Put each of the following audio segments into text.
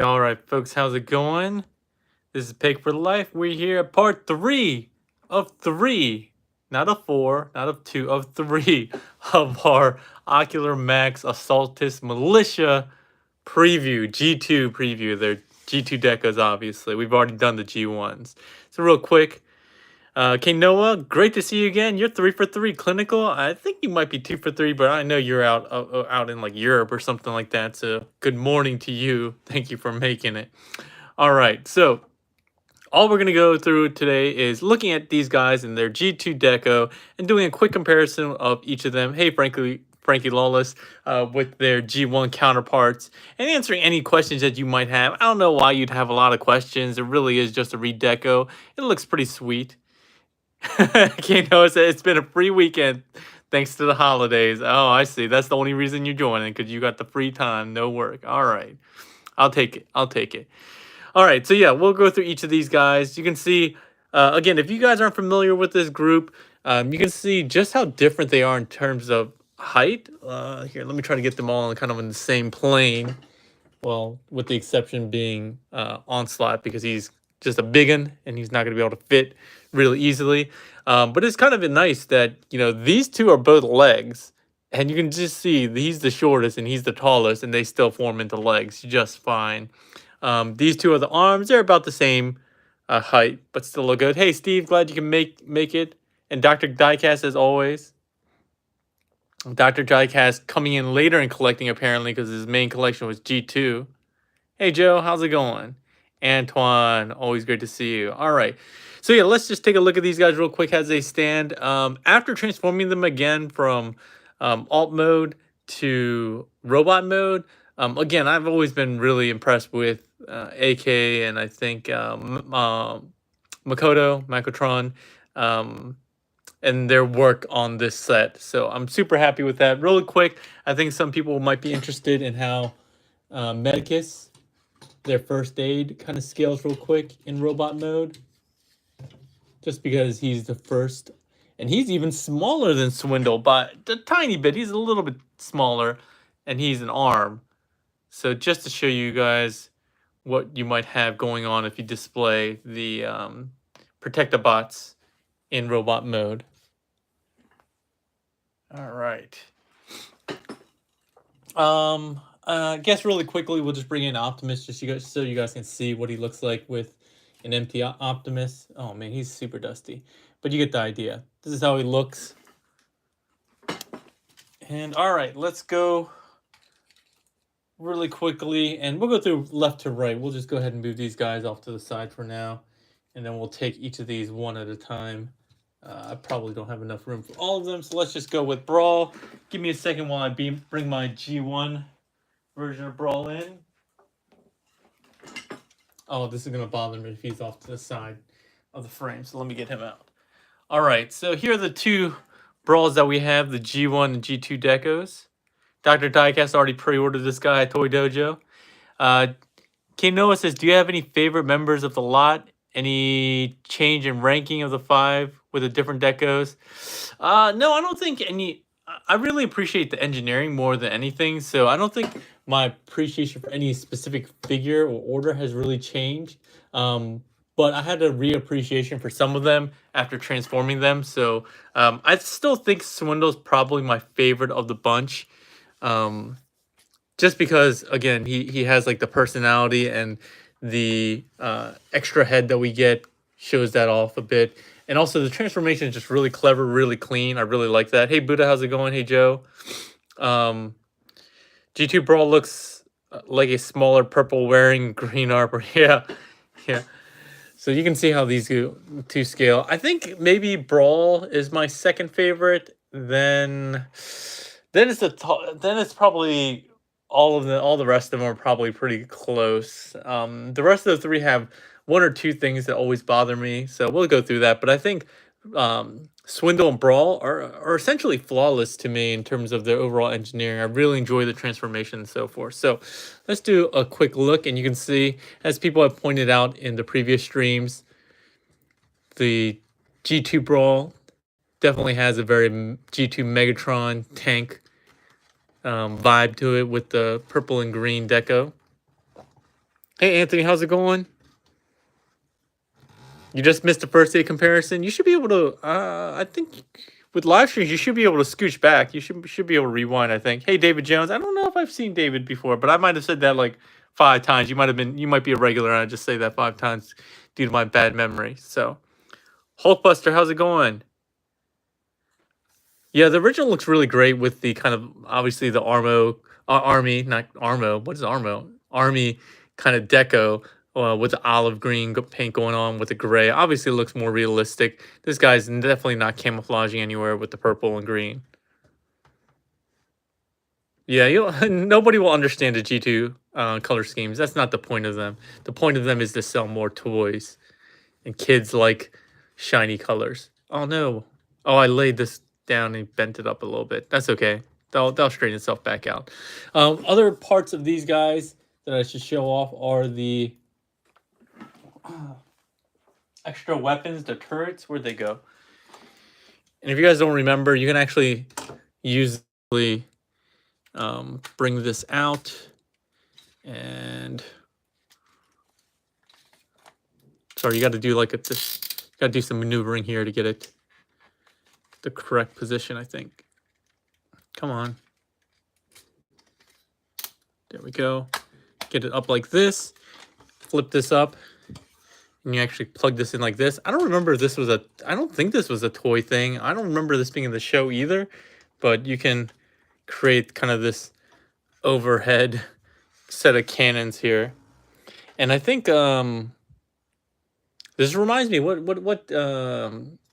All right, folks, how's it going? This is Pig for Life. We're here at part 3 of 3, not of 4, not of 2, of 3 of our Ocular Max Assaultus Militia preview, G2 preview. They're G2 decos, obviously. We've already done the G1s. So real quick, okay, Noah, great to see you again. You're 3 for 3 clinical. I think you might be 2 for 3, but I know you're out in like Europe or something like that. So good morning to you. Thank you for making it. All right, so all we're gonna go through today is looking at these guys in their G2 deco and doing a quick comparison of each of them. Hey, Frankie Lawless, with their G1 counterparts, and answering any questions that you might have. I don't know why you'd have a lot of questions. It really is just a redeco. It looks pretty sweet. Okay, no, it's been a free weekend thanks to the holidays. Oh, I see. That's the only reason you're joining, because you got the free time, no work. All right. I'll take it. I'll take it. All right. So, yeah, we'll go through each of these guys. You can see, again, if you guys aren't familiar with this group, you can see just how different they are in terms of height. Here, let me try to get them all kind of in the same plane. Well, with the exception being Onslaught, because he's just a big one and he's not going to be able to fit really easily. But it's kind of nice that, these two are both legs. And you can just see he's the shortest and he's the tallest, and they still form into legs just fine. These two are the arms. They're about the same height, but still look good. Hey, Steve, glad you can make it. And Dr. Diecast, as always. Dr. Diecast coming in later and collecting, apparently, because his main collection was G2. Hey, Joe, how's it going? Antoine, always great to see you. All right. So, yeah, let's just take a look at these guys real quick as they stand. After transforming them again from alt mode to robot mode, again, I've always been really impressed with AK and I think Makotron. And their work on this set. So I'm super happy with that. Really quick, I think some people might be interested in how Medicus, their first aid, kind of scales real quick in robot mode. Just because he's the first, and he's even smaller than Swindle by a tiny bit. He's a little bit smaller, and he's an arm. So just to show you guys what you might have going on if you display the Protectobots in robot mode. All right. I guess really quickly we'll just bring in Optimus just so you guys can see what he looks like with an empty Optimus. Oh man, he's super dusty, but you get the idea. This is how he looks. And all right, let's go really quickly, and we'll go through left to right. We'll just go ahead and move these guys off to the side for now, and then we'll take each of these one at a time. I probably don't have enough room for all of them, so let's just go with Brawl. Give me a second while I bring my G1 version of Brawl in. Oh, this is going to bother me if he's off to the side of the frame, so let me get him out. All right, so here are the two Brawls that we have, the G1 and G2 decos. Dr. Diecast already pre-ordered this guy at Toy Dojo. K Noah says, do you have any favorite members of the lot? Any change in ranking of the 5 with the different decos? No, I don't think any. I really appreciate the engineering more than anything, so I don't think my appreciation for any specific figure or order has really changed. But I had a reappreciation for some of them after transforming them, so I still think Swindle's probably my favorite of the bunch. Just because, again, he has like the personality, and the extra head that we get shows that off a bit. And also the transformation is just really clever, really clean. I really like that. Hey, Buddha, how's it going? Hey, Joe. G2 Brawl looks like a smaller purple wearing green arbor. Yeah, yeah. So you can see how these two scale. I think maybe Brawl is my second favorite. Then it's probably all the rest of them are probably pretty close. The rest of the 3 have 1 or 2 things that always bother me, so we'll go through that. But I think Swindle and Brawl are essentially flawless to me in terms of their overall engineering. I really enjoy the transformation and so forth. So let's do a quick look, and you can see, as people have pointed out in the previous streams, the G2 Brawl definitely has a very G2 Megatron tank vibe to it with the purple and green deco. Hey, Anthony, how's it going? You just missed the first day comparison. You should be able to. I think with live streams, you should be able to scooch back. You should be able to rewind. I think. Hey, David Jones. I don't know if I've seen David before, but I might have said that like 5 times. You might be a regular, and I just say that 5 times due to my bad memory. So, Hulkbuster, how's it going? Yeah, the original looks really great with the kind of obviously the army, not Armo. What is Armo? Army kind of deco with the olive green paint going on with the gray. Obviously, it looks more realistic. This guy's definitely not camouflaging anywhere with the purple and green. Yeah, nobody will understand the G2 color schemes. That's not the point of them. The point of them is to sell more toys, and kids like shiny colors. Oh no! Oh, I laid this down and bent it up a little bit. That's okay. They'll straighten itself back out. Other parts of these guys that I should show off are the extra weapons, the turrets. Where'd they go? And if you guys don't remember, you can actually use the bring this out and sorry, you got to do like this. Got to do some maneuvering here to get it the correct position, I think. Come on. There we go. Get it up like this. Flip this up. And you actually plug this in like this. I don't remember if this was a... I don't think this was a toy thing. I don't remember this being in the show either. But you can create kind of this overhead set of cannons here. And I think... this reminds me, what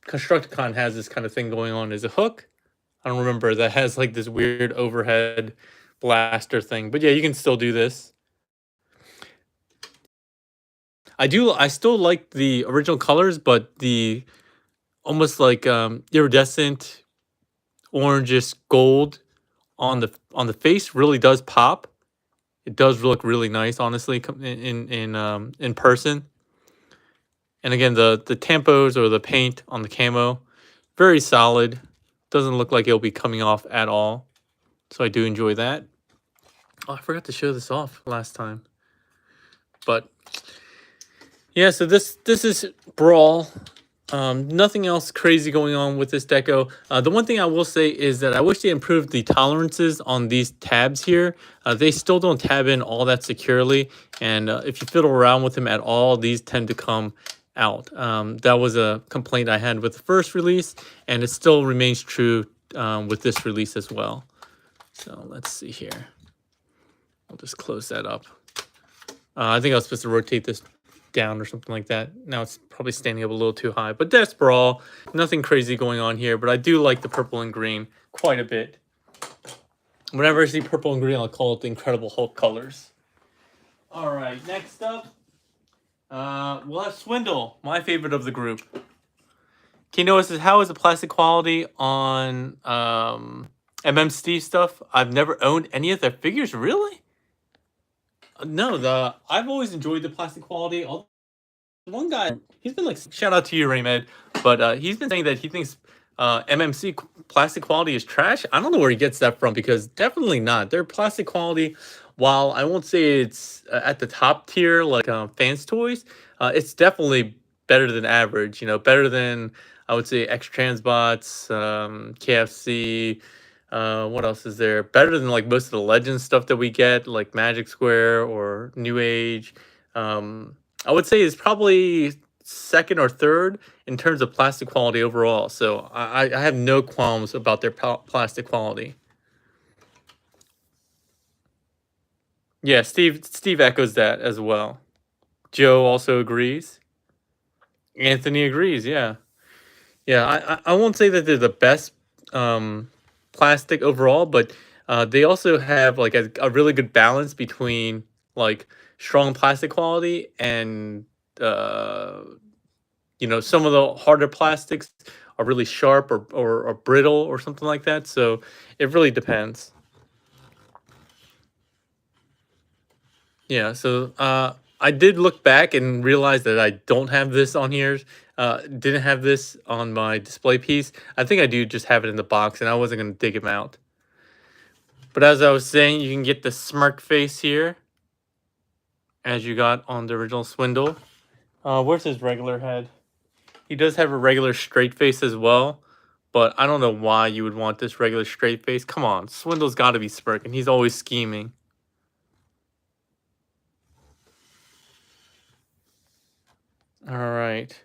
Constructicon has this kind of thing going on. Is a hook. I don't remember. That has like this weird overhead blaster thing. But yeah, you can still do this. I still like the original colors, but the almost like iridescent orangish gold on the face really does pop. It does look really nice, honestly, in person. And again, the tampos or the paint on the camo, very solid. Doesn't look like it'll be coming off at all. So I do enjoy that. Oh, I forgot to show this off last time. But yeah, so this is Brawl. Nothing else crazy going on with this deco. The one thing I will say is that I wish they improved the tolerances on these tabs here. They still don't tab in all that securely. And if you fiddle around with them at all, these tend to come out. That was a complaint I had with the first release, and it still remains true with this release as well. So let's see here. I'll just close that up. I think I was supposed to rotate this down or something like that. Now it's probably standing up a little too high, but that's Brawl. Nothing crazy going on here, but I do like the purple and green quite a bit. Whenever I see purple and green, I'll call it the Incredible Hulk colors. All right, next up, we'll have Swindle, my favorite of the group. Kino says, how is the plastic quality on MMC stuff? I've never owned any of their figures, really? No, I've always enjoyed the plastic quality. One guy, he's been like, shout out to you, Raymed, but he's been saying that he thinks MMC plastic quality is trash. I don't know where he gets that from, because definitely not. Their plastic quality, while I won't say it's at the top tier like Fans Toys, it's definitely better than average. You know, better than, I would say, X Transbots, KFC. What else is there? Better than like most of the Legends stuff that we get, like Magic Square or New Age. I would say it's probably second or third in terms of plastic quality overall. So I have no qualms about their plastic quality. Yeah, Steve echoes that as well. Joe also agrees. Anthony agrees. Yeah, I won't say that they're the best plastic overall, but they also have like a really good balance between like strong plastic quality and you know, some of the harder plastics are really sharp or brittle or something like that. So it really depends. Yeah, so I did look back and realize that I don't have this on here. Didn't have this on my display piece. I think I do just have it in the box, and I wasn't going to dig him out. But as I was saying, you can get the smirk face here. as you got on the original Swindle. Where's his regular head? He does have a regular straight face as well, but I don't know why you would want this regular straight face. Come on, Swindle's got to be smirking. He's always scheming. All right.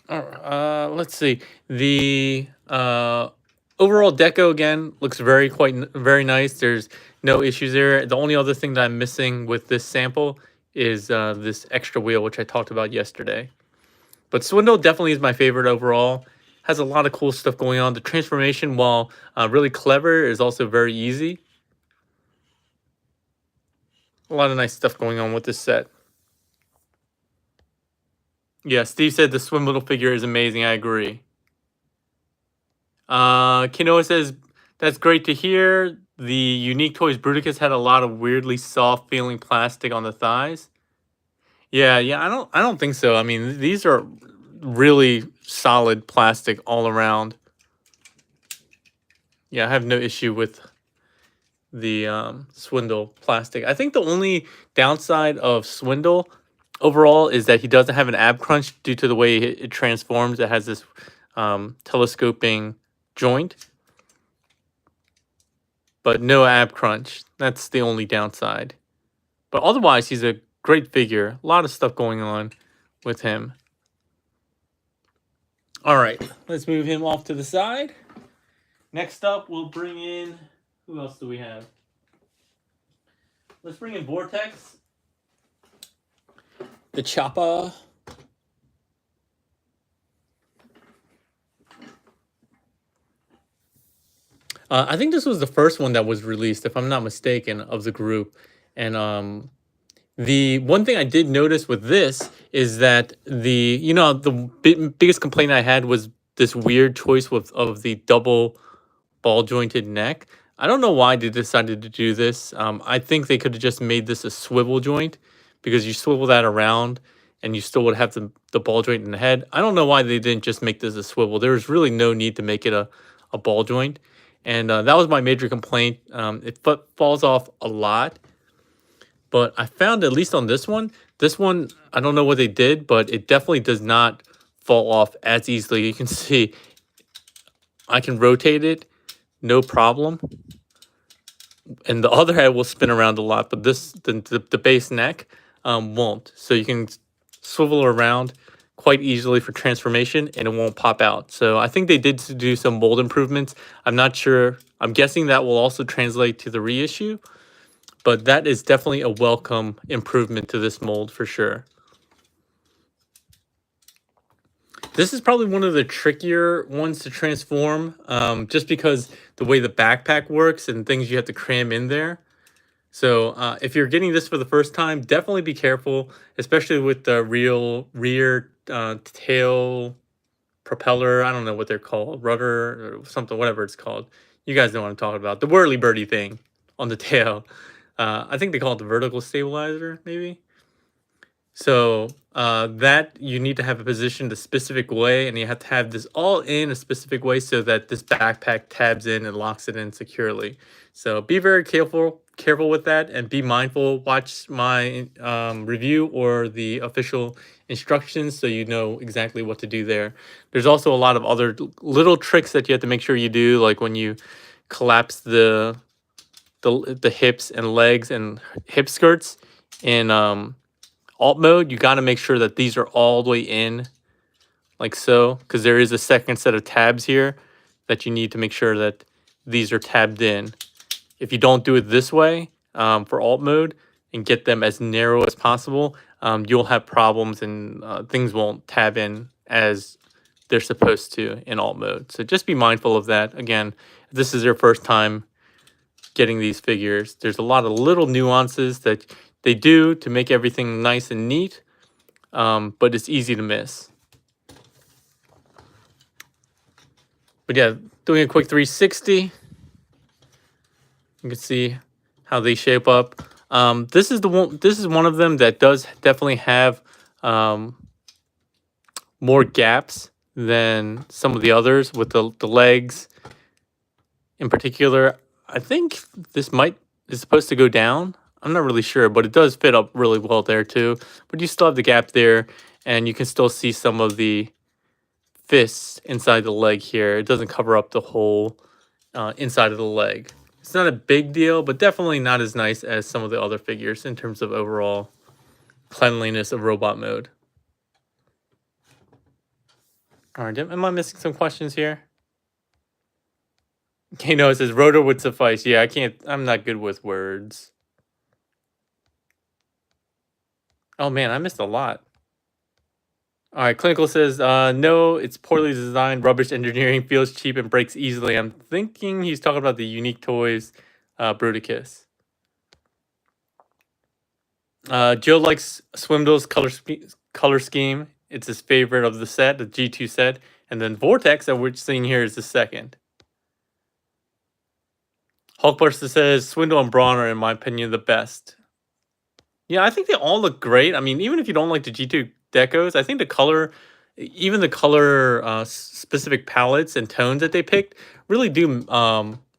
All right. Let's see. The overall deco again looks very nice. There's no issues there. The only other thing that I'm missing with this sample is this extra wheel, which I talked about yesterday. But Swindle definitely is my favorite overall. Has a lot of cool stuff going on. The transformation, while really clever, is also very easy. A lot of nice stuff going on with this set. Yeah, Steve said the Swindle figure is amazing. I agree. Kinoa says, that's great to hear. The Unique Toys Bruticus had a lot of weirdly soft feeling plastic on the thighs. Yeah, I don't think so. I mean, these are really solid plastic all around. Yeah, I have no issue with the Swindle plastic. I think the only downside of Swindle overall is that he doesn't have an ab crunch due to the way it transforms. It has this telescoping joint, but no ab crunch. That's the only downside. But otherwise, he's a great figure. A lot of stuff going on with him. All right, let's move him off to the side. Next up, we'll bring in... Who else do we have? Let's bring in Vortex. The Choppa. I think this was the first one that was released, if I'm not mistaken, of the group. And the one thing I did notice with this is that the biggest complaint I had was this weird choice of the double ball jointed neck. I don't know why they decided to do this. I think they could have just made this a swivel joint, because you swivel that around and you still would have the ball joint in the head. I don't know why they didn't just make this a swivel. There was really no need to make it a ball joint. And that was my major complaint. It falls off a lot. But I found, at least on this one, I don't know what they did, but it definitely does not fall off as easily. You can see I can rotate it, no problem. And the other head will spin around a lot, but the base neck won't. So you can swivel around quite easily for transformation, and it won't pop out. So I think they did do some mold improvements. I'm not sure. I'm guessing that will also translate to the reissue, but that is definitely a welcome improvement to this mold for sure. This is probably one of the trickier ones to transform, just because the way the backpack works and things you have to cram in there. So if you're getting this for the first time, definitely be careful, especially with the rear tail propeller. I don't know what they're called, rudder or something, whatever it's called. You guys know what I'm talking about. The whirly birdie thing on the tail. I think they call it the vertical stabilizer, maybe. So that you need to have it positioned a specific way, and you have to have this all in a specific way so that this backpack tabs in and locks it in securely. So be very careful with that, and be mindful. Watch my review or the official instructions so you know exactly what to do there. There's also a lot of other little tricks that you have to make sure you do, like when you collapse the hips and legs and hip skirts in alt mode. You got to make sure that these are all the way in, like so, because there is a second set of tabs here that you need to make sure that these are tabbed in. If you don't do it this way for alt mode and get them as narrow as possible, you'll have problems, and things won't tab in as they're supposed to in alt mode. So just be mindful of that. Again, if this is your first time getting these figures, there's a lot of little nuances that they do to make everything nice and neat, but it's easy to miss. But yeah, doing a quick 360, you can see how they shape up. This is one of them that does definitely have more gaps than some of the others with the legs in particular. I think this is supposed to go down. I'm not really sure, but it does fit up really well there too. But you still have the gap there, and you can still see some of the fists inside the leg here. It doesn't cover up the whole inside of the leg. It's not a big deal, but definitely not as nice as some of the other figures in terms of overall cleanliness of robot mode. All right, am I missing some questions here? Okay, no, it says rotor would suffice. Yeah, I'm not good with words. Oh man, I missed a lot. All right, Clinical says, no, it's poorly designed, rubbish engineering, feels cheap, and breaks easily. I'm thinking he's talking about the Unique Toys Bruticus. Joe likes Swindle's color scheme. It's his favorite of the set, the G2 set. And then Vortex, that we're seeing here, is the second. Hulkbuster says, Swindle and Brawn are, in my opinion, the best. Yeah, I think they all look great. I mean, even if you don't like the G2 decos, I think the color, even the color specific palettes and tones that they picked really do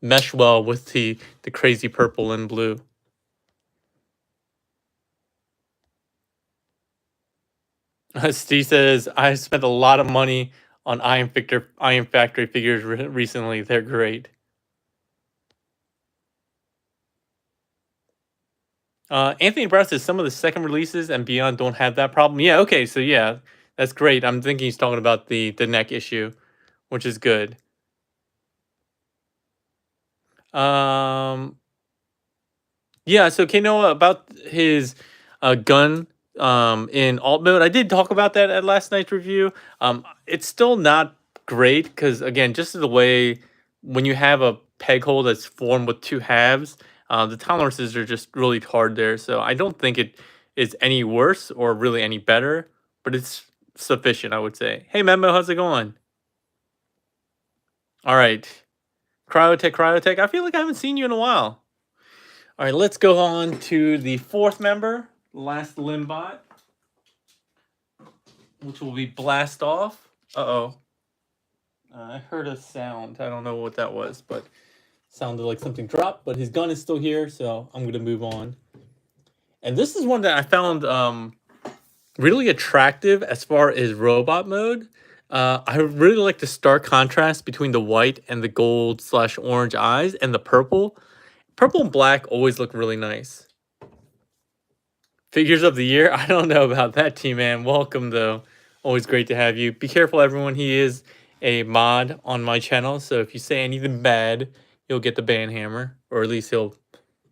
mesh well with the crazy purple and blue. Steve says, I spent a lot of money on Iron Factory figures recently. They're great. Anthony Brown says some of the second releases and beyond don't have that problem. Yeah, okay, so yeah, that's great. I'm thinking he's talking about the neck issue, which is good. Yeah, so Kanoa, about his gun in alt mode, I did talk about that at last night's review. It's still not great because, again, just the way when you have a peg hole that's formed with two halves, the tolerances are just really hard there. So I don't think it is any worse or really any better, but it's sufficient, I would say. Hey, Memo, how's it going? All right. Cryotech. I feel like I haven't seen you in a while. All right, let's go on to the fourth member, last Limbot, which will be Blast Off. Uh-oh. I heard a sound. I don't know what that was, but sounded like something dropped. But his gun is still here, so I'm going to move on. And this is one that I found really attractive as far as robot mode. I really like the stark contrast between the white and the gold/orange eyes and the purple. Purple and black always look really nice. Figures of the year? I don't know about that, T-Man. Welcome, though. Always great to have you. Be careful, everyone. He is a mod on my channel, so if you say anything bad, you'll get the ban hammer, or at least he'll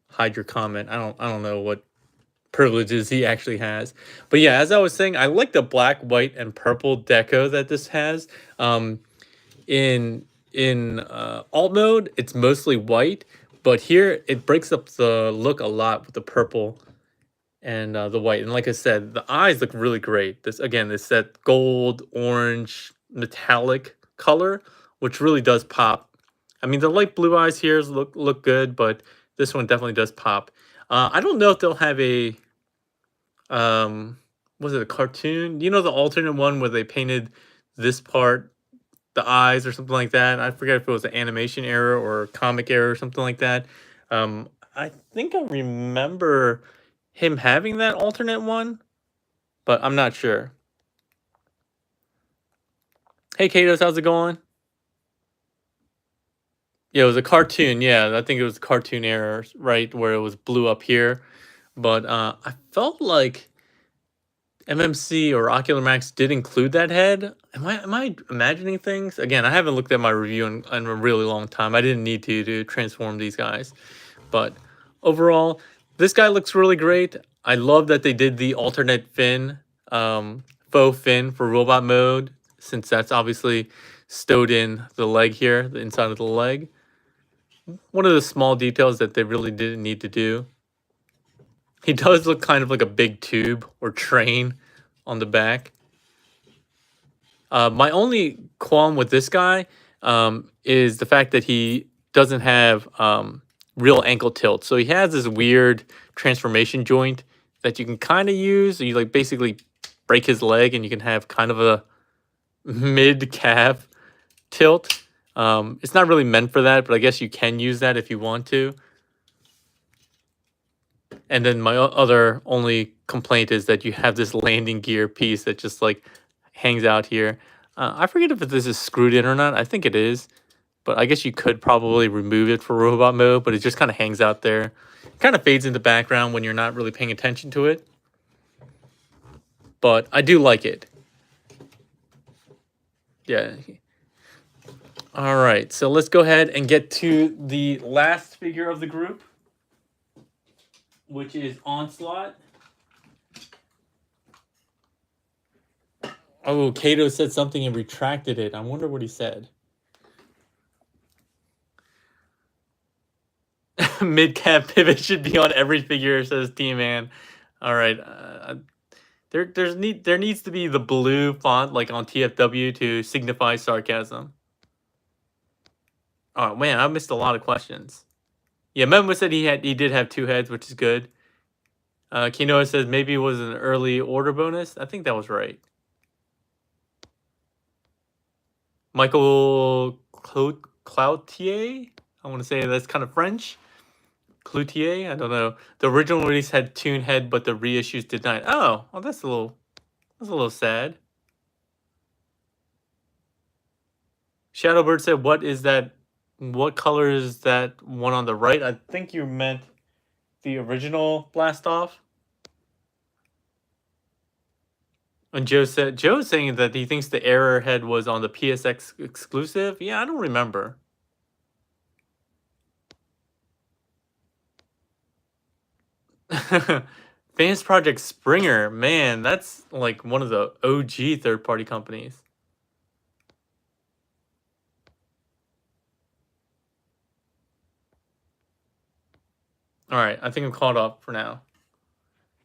hide your comment. I don't know what privileges he actually has. But yeah, as I was saying, I like the black, white, and purple deco that this has. In alt mode, it's mostly white, but here it breaks up the look a lot with the purple and the white. And like I said, the eyes look really great. This that gold, orange, metallic color, which really does pop. I mean, the light blue eyes here look good, but this one definitely does pop. I don't know if they'll have a was it a cartoon? You know, the alternate one where they painted this part, the eyes or something like that. I forget if it was an animation error or comic error or something like that. I think I remember him having that alternate one, but I'm not sure. Hey, Katos, how's it going? Yeah, it was a cartoon. Yeah, I think it was a cartoon error, right, where it was blue up here. But I felt like MMC or Ocular Max did include that head. Am I imagining things? Again, I haven't looked at my review in a really long time. I didn't need to transform these guys. But overall, this guy looks really great. I love that they did the alternate fin, faux fin for robot mode, since that's obviously stowed in the leg here, the inside of the leg. One of the small details that they really didn't need to do. He does look kind of like a big tube or train on the back. My only qualm with this guy is the fact that he doesn't have real ankle tilt. So he has this weird transformation joint that you can kind of use. You like basically break his leg and you can have kind of a mid-calf tilt. It's not really meant for that, but I guess you can use that if you want to. And then my other only complaint is that you have this landing gear piece that just like hangs out here. I forget if this is screwed in or not. I think it is, but I guess you could probably remove it for robot mode, but it just kind of hangs out there. Kind of fades in the background when you're not really paying attention to it. But I do like it. Yeah. All right, so let's go ahead and get to the last figure of the group, which is Onslaught. Oh, Kato said something and retracted it. I wonder what he said. Mid-cap pivot should be on every figure, says T-Man. All right. There needs to be the blue font like on TFW to signify sarcasm. Oh man, I missed a lot of questions. Yeah, Memo said he did have 2 heads, which is good. Kinoa says maybe it was an early order bonus. I think that was right. Michael Cloutier, I want to say that's kind of French. Cloutier, I don't know. The original release had Toon Head, but the reissues did not. Oh, well, that's a little sad. Shadowbird said, "What is that? What color is that one on the right?" I think you meant the original Blast Off. And Joe's saying that he thinks the error head was on the PSX exclusive. Yeah, I don't remember. Fans Project Springer, man, that's like one of the OG third-party companies. All right, I think I'm caught up for now.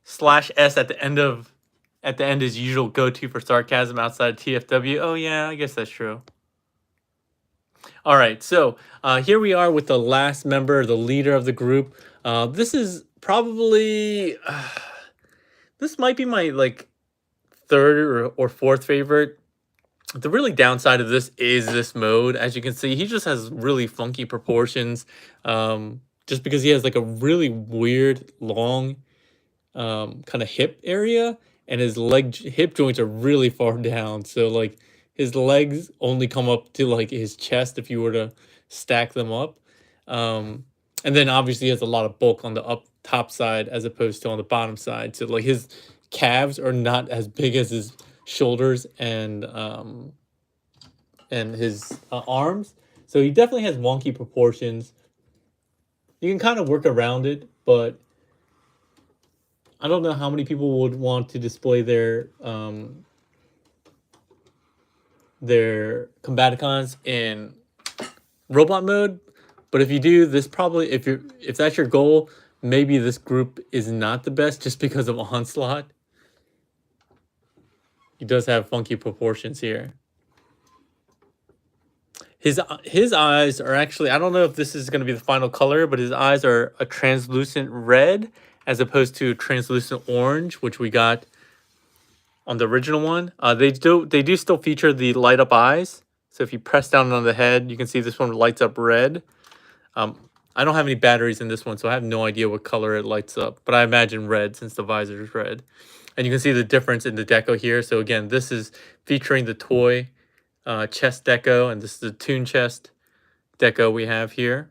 /S at the end is usual go-to for sarcasm outside of TFW. Oh yeah, I guess that's true. All right, so here we are with the last member, the leader of the group. This is probably this might be my like 3rd or 4th favorite. The really downside of this is this mode. As you can see, he just has really funky proportions. Just because he has like a really weird long kind of hip area, and his hip joints are really far down. So like his legs only come up to like his chest if you were to stack them up. And then obviously he has a lot of bulk on the top side as opposed to on the bottom side. So like his calves are not as big as his shoulders and his arms. So he definitely has wonky proportions. You can kind of work around it, but I don't know how many people would want to display their Combaticons in robot mode. But if you do, this probably if that's your goal, maybe this group is not the best just because of Onslaught. He does have funky proportions here. His eyes are actually, I don't know if this is going to be the final color, but his eyes are a translucent red as opposed to translucent orange, which we got on the original one. They do still feature the light up eyes. So if you press down on the head, you can see this one lights up red. I don't have any batteries in this one, so I have no idea what color it lights up, but I imagine red since the visor is red. And you can see the difference in the deco here. So again, this is featuring the toy chest deco, and this is the Toon chest deco we have here.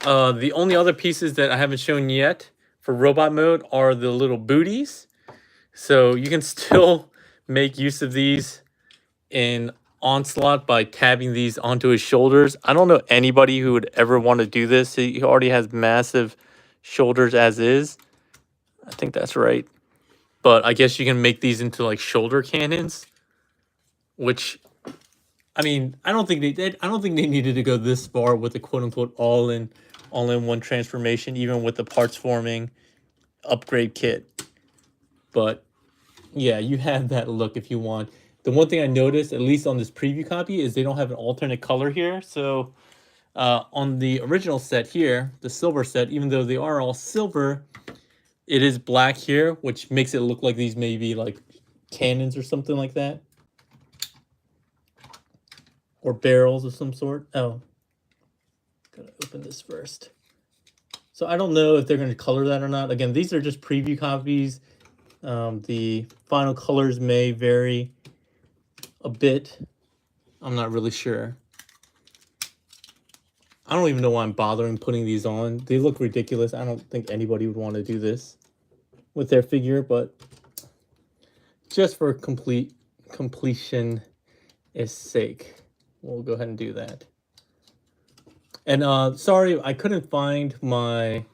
The only other pieces that I haven't shown yet for robot mode are the little booties. So you can still make use of these in Onslaught by tabbing these onto his shoulders. I don't know anybody who would ever want to do this. He already has massive shoulders as is. I think that's right. But I guess you can make these into like shoulder cannons, which, I mean, I don't think they needed to go this far with the quote unquote all-in-one transformation, even with the parts forming upgrade kit. But yeah, you have that look if you want. The one thing I noticed, at least on this preview copy, is they don't have an alternate color here. So on the original set here, the silver set, even though they are all silver, it is black here, which makes it look like these may be like cannons or something like that. or barrels of some sort. Oh, gotta open this first. So I don't know if they're going to color that or not. Again, these are just preview copies. The final colors may vary a bit. I'm not really sure. I don't even know why I'm bothering putting these on. They look ridiculous. I don't think anybody would want to do this with their figure, but just for completion is sake, we'll go ahead and do that. And sorry, I couldn't find my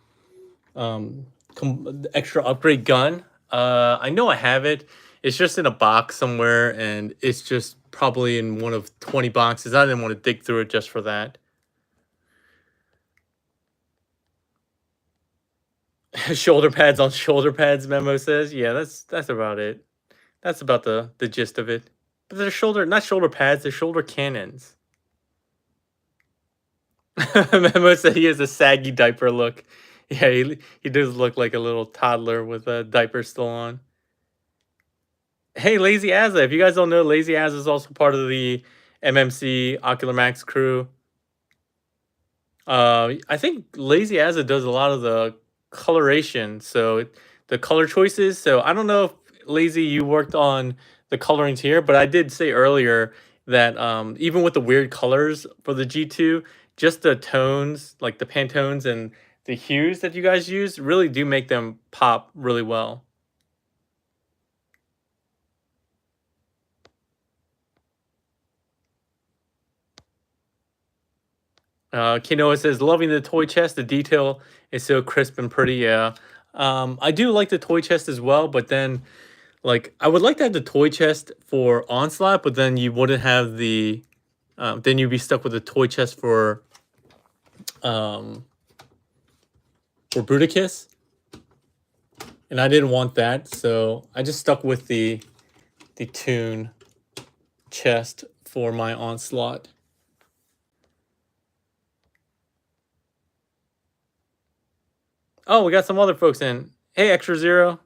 extra upgrade gun. I know I have it. It's just in a box somewhere, and it's just probably in one of 20 boxes. I didn't want to dig through it just for that. Shoulder pads on shoulder pads, Memo says. Yeah, that's about it. That's about the gist of it. But they're not shoulder pads, they're shoulder cannons. Memo said he has a saggy diaper look. Yeah, he does look like a little toddler with a diaper still on. Hey, Lazy Azza. If you guys don't know, Lazy Azza is also part of the MMC Ocular Max crew. I think Lazy Azza does a lot of the coloration, so the color choices. So I don't know if Lazy, you worked on the colorings here, but I did say earlier that even with the weird colors for the G2, just the tones, like the Pantones and the hues that you guys use, really do make them pop really well. Kinoa says, loving the toy chest. The detail is so crisp and pretty. Yeah. I do like the toy chest as well, but then, like, I would like to have the toy chest for Onslaught, but then you wouldn't have the, then you'd be stuck with the toy chest for Bruticus. And I didn't want that, so I just stuck with the Toon chest for my Onslaught. Oh, we got some other folks in. Hey, Extra Zero.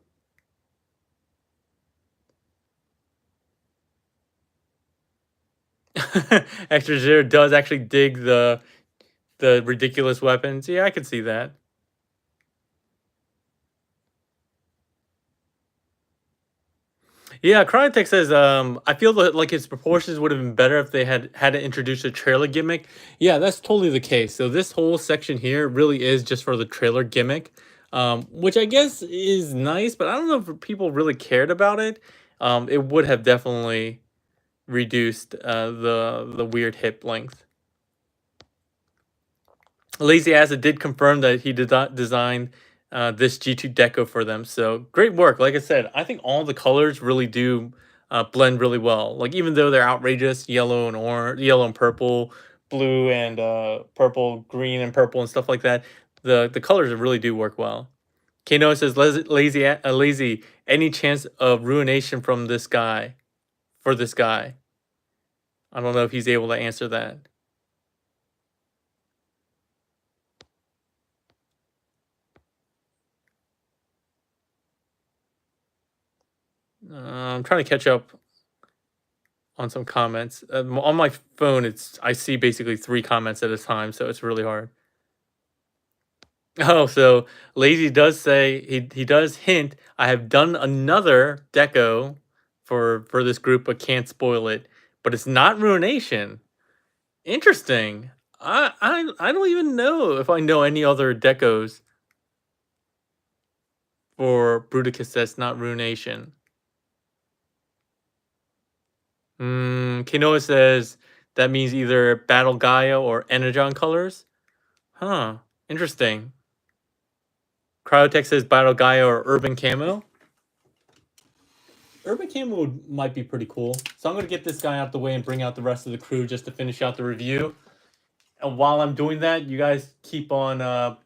Extra Zero does actually dig the ridiculous weapons. Yeah, I can see that. Yeah, Chronotech says, I feel that like his proportions would have been better if they had to introduce a trailer gimmick. Yeah, that's totally the case. So this whole section here really is just for the trailer gimmick, which I guess is nice, but I don't know if people really cared about it. It would have definitely reduced the weird hip length. Lazy Acid did confirm that he did not design this G2 deco for them. So great work. Like I said, I think all the colors really do blend really well. Like even though they're outrageous, yellow and orange, yellow and purple, blue and purple, green and purple and stuff like that, the colors really do work well. Kano says, lazy, any chance of ruination from this guy, for this guy? I don't know if he's able to answer that. I'm trying to catch up on some comments. On my phone, I see basically 3 comments at a time, so it's really hard. Oh, so Lazy does say he does hint. I have done another deco for this group, but can't spoil it. But it's not Ruination. Interesting. I don't even know if I know any other decos for Bruticus that's not Ruination. Kinoa says that means either Battle Gaia or Energon colors. Huh. Interesting. Cryotech says Battle Gaia or Urban Camo. Urban Camo might be pretty cool. So I'm going to get this guy out the way and bring out the rest of the crew just to finish out the review. And while I'm doing that, you guys keep on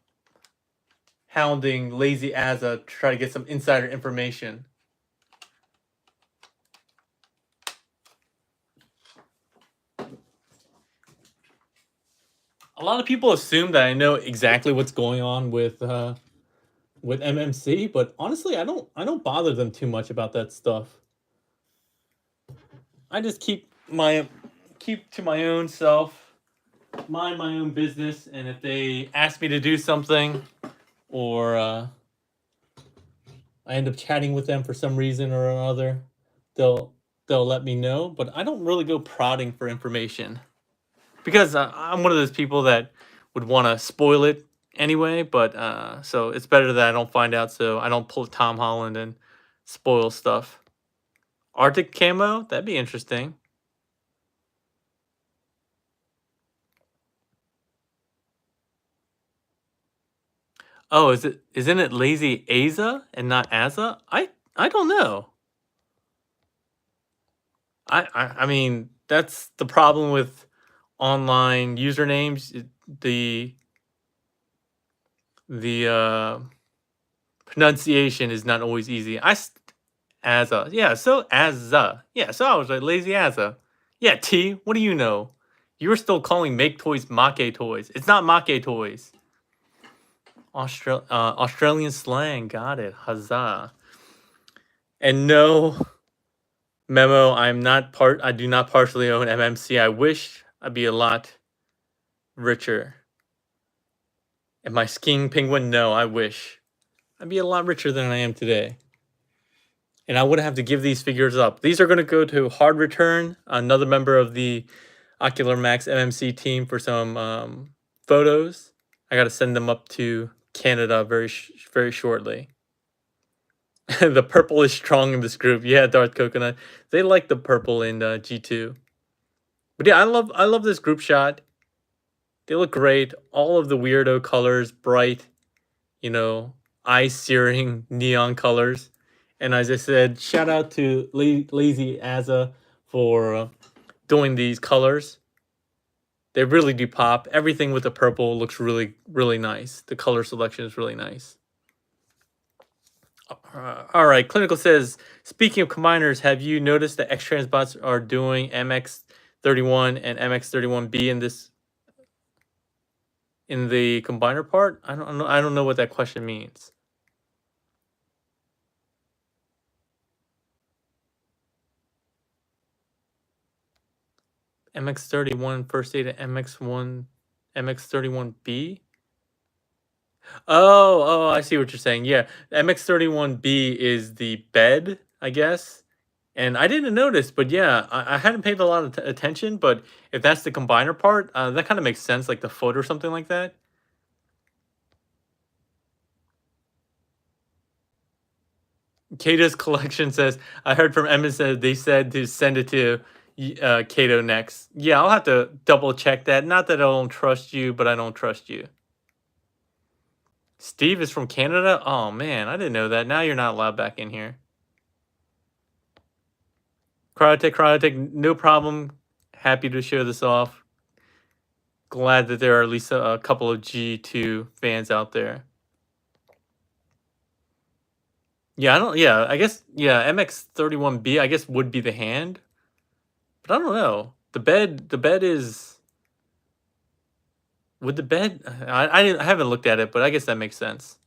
hounding Lazy Azza to try to get some insider information. A lot of people assume that I know exactly what's going on with MMC, but honestly, I don't bother them too much about that stuff. I just keep my keep to my own self, mind my own business, and if they ask me to do something, or I end up chatting with them for some reason or another, they'll let me know. But I don't really go prodding for information because I'm one of those people that would want to spoil it anyway. But so it's better that I don't find out, so I don't pull Tom Holland and spoil stuff. Arctic camo, that'd be interesting. Oh, isn't it Lazy Aza and not Aza? I don't know. I mean, that's the problem with online usernames. The pronunciation is not always easy. Aza. Yeah, so Aza. Yeah, so I was like Lazy Aza. Yeah, T, what do you know? You were still calling Make Toys Make Toys. It's not Make Toys. Australian slang, got it. Huzzah. And no, Memo, I do not partially own MMC. I wish I'd be a lot richer. And my skiing penguin, no, I wish. I'd be a lot richer than I am today. And I wouldn't have to give these figures up. These are going to go to Hard Return, another member of the Ocular Max MMC team, for some photos. I got to send them up to Canada very shortly. The purple is strong in this group. Yeah, Darth Coconut. They like the purple in G2. But yeah, I love this group shot. They look great. All of the weirdo colors, bright, eye-searing neon colors. And as I said, shout out to Lazy Aza for doing these colors. They really do pop. Everything with the purple looks really, really nice. The color selection is really nice. All right, Clinical says, speaking of combiners, have you noticed that X-Transbots are doing MX31 and MX31B in the combiner part? I don't know what that question means. MX31 first aid and MX31B? Oh, I see what you're saying. Yeah, MX31B is the bed, I guess. And I didn't notice, but yeah, I hadn't paid a lot of attention. But if that's the combiner part, that kind of makes sense, like the foot or something like that. Kato's collection says, I heard from Emma said they said to send it to Kato next. Yeah, I'll have to double check that. Not that I don't trust you, but I don't trust you. Steve is from Canada? Oh, man, I didn't know that. Now you're not allowed back in here. Cryotech, no problem. Happy to show this off. Glad that there are at least a couple of G2 fans out there. Yeah, I guess, MX31B, I guess, would be the hand. But I don't know. The bed is... Would the bed... I haven't looked at it, but I guess that makes sense.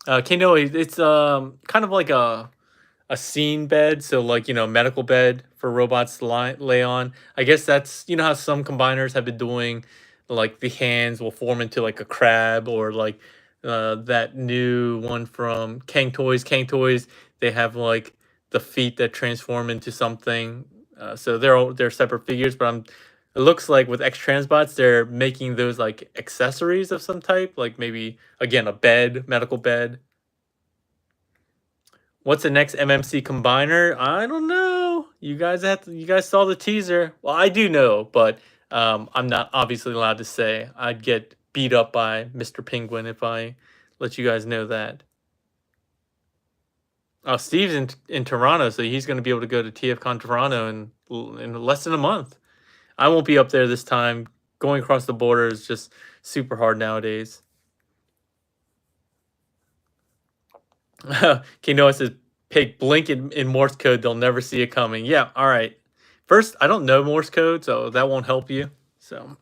Kano, it's kind of like a scene bed, so like, medical bed for robots to lay on. I guess that's, how some combiners have been doing, like the hands will form into like a crab, or like that new one from Kang Toys. Kang Toys, they have like the feet that transform into something. So they're separate figures, but it looks like with X Transbots, they're making those like accessories of some type, like maybe again a bed, medical bed. What's the next MMC combiner? I don't know. You guys saw the teaser. Well, I do know, but I'm not obviously allowed to say. I'd get beat up by Mr. Penguin if I let you guys know that. Oh, Steve's in Toronto, so he's going to be able to go to TFCon Toronto in less than a month. I won't be up there this time. Going across the border is just super hard nowadays. Kinoa says, "Pig, blink in Morse code. They'll never see it coming." Yeah, all right. First, I don't know Morse code, so that won't help you. So,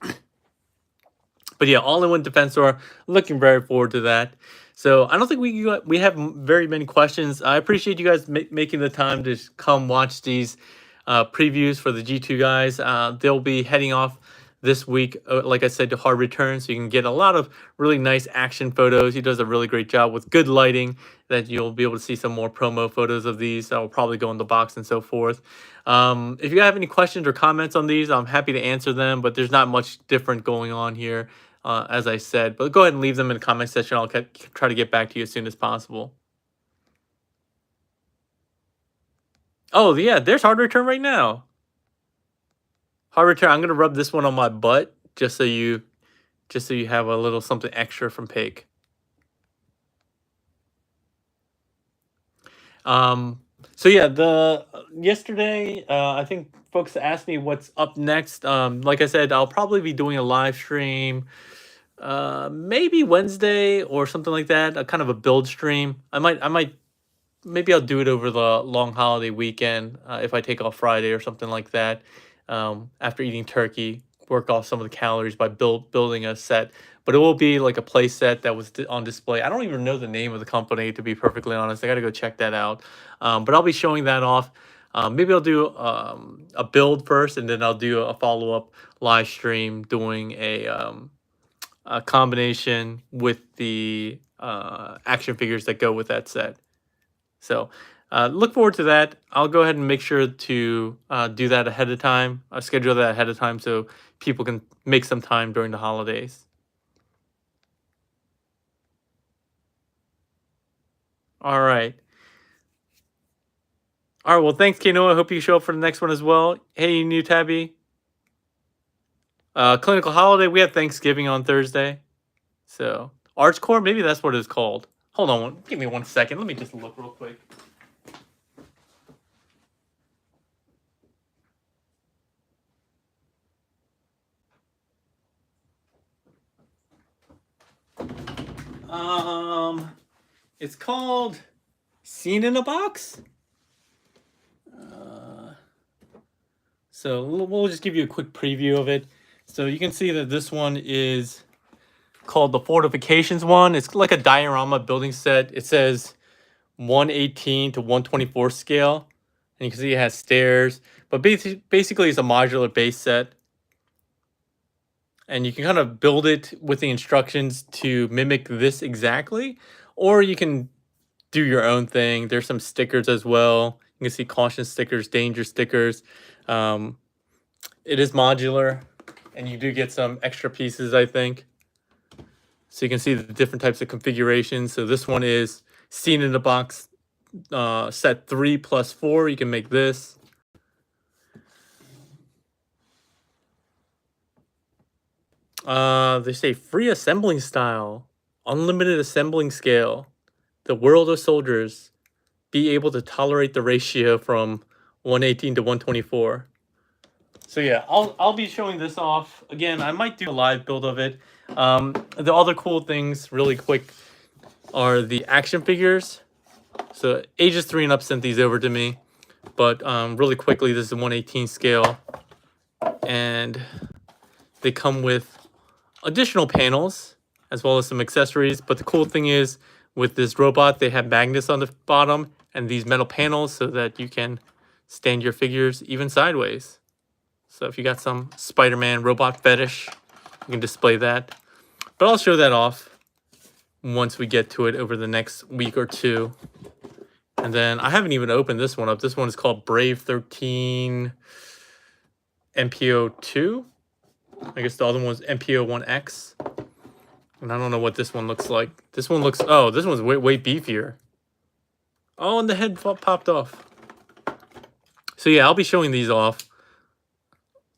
But yeah, all-in-one Defensor. Looking very forward to that. So I don't think we have very many questions. I appreciate you guys making the time to come watch these previews for the G2 guys. They'll be heading off this week, like I said, to hard return, so you can get a lot of really nice action photos. He does a really great job with good lighting that you'll be able to see some more promo photos of these that will probably go in the box and so forth. If you have any questions or comments on these, I'm happy to answer them, but there's not much different going on here, as I said. But go ahead and leave them in the comment section. I'll try to get back to you as soon as possible. Oh, yeah, there's hard return right now. Hard return. I'm gonna rub this one on my butt just so you have a little something extra from Pake. So yeah, yesterday I think folks asked me what's up next. Like I said, I'll probably be doing a live stream maybe Wednesday or something like that, a kind of a build stream. Maybe I'll do it over the long holiday weekend if I take off Friday or something like that. After eating turkey, work off some of the calories by building a set. But it will be like a play set that was on display. I don't even know the name of the company, to be perfectly honest. I got to go check that out. But I'll be showing that off. Maybe I'll do a build first, and then I'll do a follow-up live stream doing a combination with the action figures that go with that set. So look forward to that. I'll go ahead and make sure to do that ahead of time. I'll schedule that ahead of time so people can make some time during the holidays. All right. All right. Well, thanks, Kano. I hope you show up for the next one as well. Hey, new Tabby. Clinical holiday. We have Thanksgiving on Thursday. So Arch Core, maybe that's what it's called. Hold on. Give me 1 second. Let me just look real quick. It's called Scene in a Box. So we'll just give you a quick preview of it. So you can see that this one is called the Fortifications one. It's like a diorama building set. It says 118 to 124 scale. And you can see it has stairs. But basically it's a modular base set. And you can kind of build it with the instructions to mimic this exactly. Or you can do your own thing. There's some stickers as well. You can see caution stickers, danger stickers. It is modular, and you do get some extra pieces, I think. So you can see the different types of configurations. So this one is Scene in the Box set 3 plus 4. You can make this. They say free assembling style, unlimited assembling scale. The world of soldiers be able to tolerate the ratio from 118 to 124. So yeah, I'll be showing this off again. I might do a live build of it. The other cool things, really quick, are the action figures. So ages 3 and up sent these over to me, but really quickly, this is a 118 scale, and they come with additional panels as well as some accessories. But the cool thing is, with this robot, they have magnets on the bottom and these metal panels so that you can stand your figures even sideways. So if you got some Spider-Man robot fetish, you can display that. But I'll show that off once we get to it over the next week or two. And then I haven't even opened this one up. This one is called Brave 13 MPO2. I guess the other one's MPO1X. And I don't know what this one looks like. This one looks... Oh, this one's way beefier. Oh, and the head popped off. So yeah, I'll be showing these off.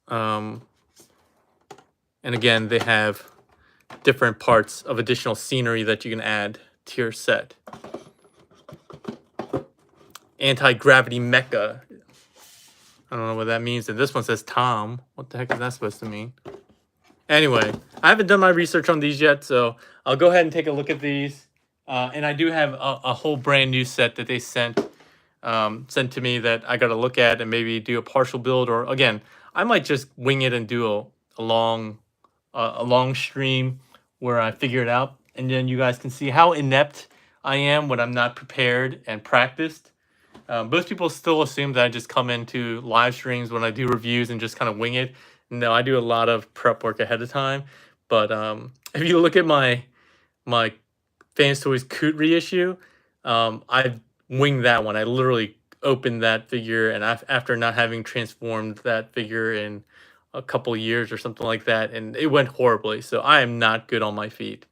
And again, they have different parts of additional scenery that you can add to your set. Anti-gravity mecha. I don't know what that means. And this one says Tom. What the heck is that supposed to mean? Anyway, I haven't done my research on these yet, so I'll go ahead and take a look at these. And I do have a whole brand new set that they sent to me that I got to look at and maybe do a partial build. Or again, I might just wing it and do a long a long stream where I figure it out, and then you guys can see how inept I am when I'm not prepared and practiced. Most people still assume that I just come into live streams when I do reviews and just kind of wing it. No, I do a lot of prep work ahead of time. But if you look at my Fans Toys Coot reissue, I winged that one. I literally opened that figure, and after not having transformed that figure in a couple years or something like that, and it went horribly. So I am not good on my feet.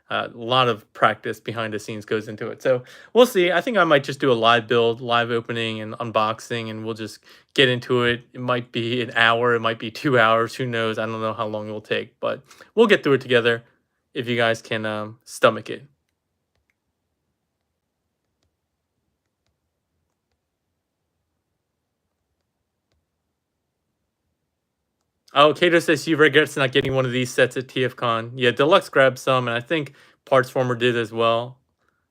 A lot of practice behind the scenes goes into it. So we'll see. I think I might just do a live build, live opening, and unboxing, and we'll just get into it. It might be an hour, it might be 2 hours. Who knows? I don't know how long it will take, but we'll get through it together if you guys can stomach it. Oh, Kato says he regrets not getting one of these sets at TFCon. Yeah, Deluxe grabbed some, and I think Parts Former did as well.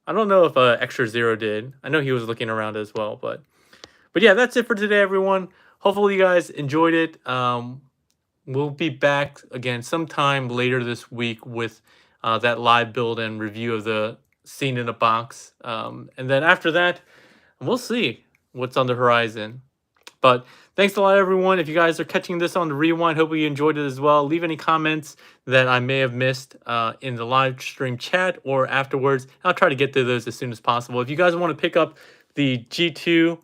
I don't know if Extra Zero did. I know he was looking around as well, but yeah, that's it for today, everyone. Hopefully you guys enjoyed it. We'll be back again sometime later this week with that live build and review of the scene in a box. And then after that, we'll see what's on the horizon. But thanks a lot, everyone. If you guys are catching this on the rewind, hope you enjoyed it as well. Leave any comments that I may have missed in the live stream chat or afterwards. I'll try to get to those as soon as possible. If you guys want to pick up the G2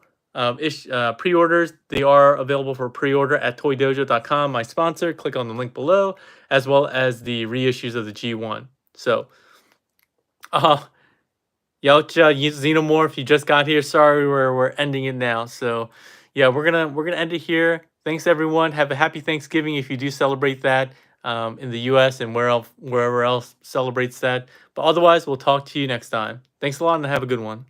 pre-orders, they are available for pre-order at toydojo.com, my sponsor. Click on the link below, as well as the reissues of the G1. So, Yelcha, Xenomorph, you just got here. Sorry, we're ending it now. So, yeah, we're gonna end it here. Thanks, everyone. Have a happy Thanksgiving if you do celebrate that in the U.S. and wherever else celebrates that. But otherwise, we'll talk to you next time. Thanks a lot and have a good one.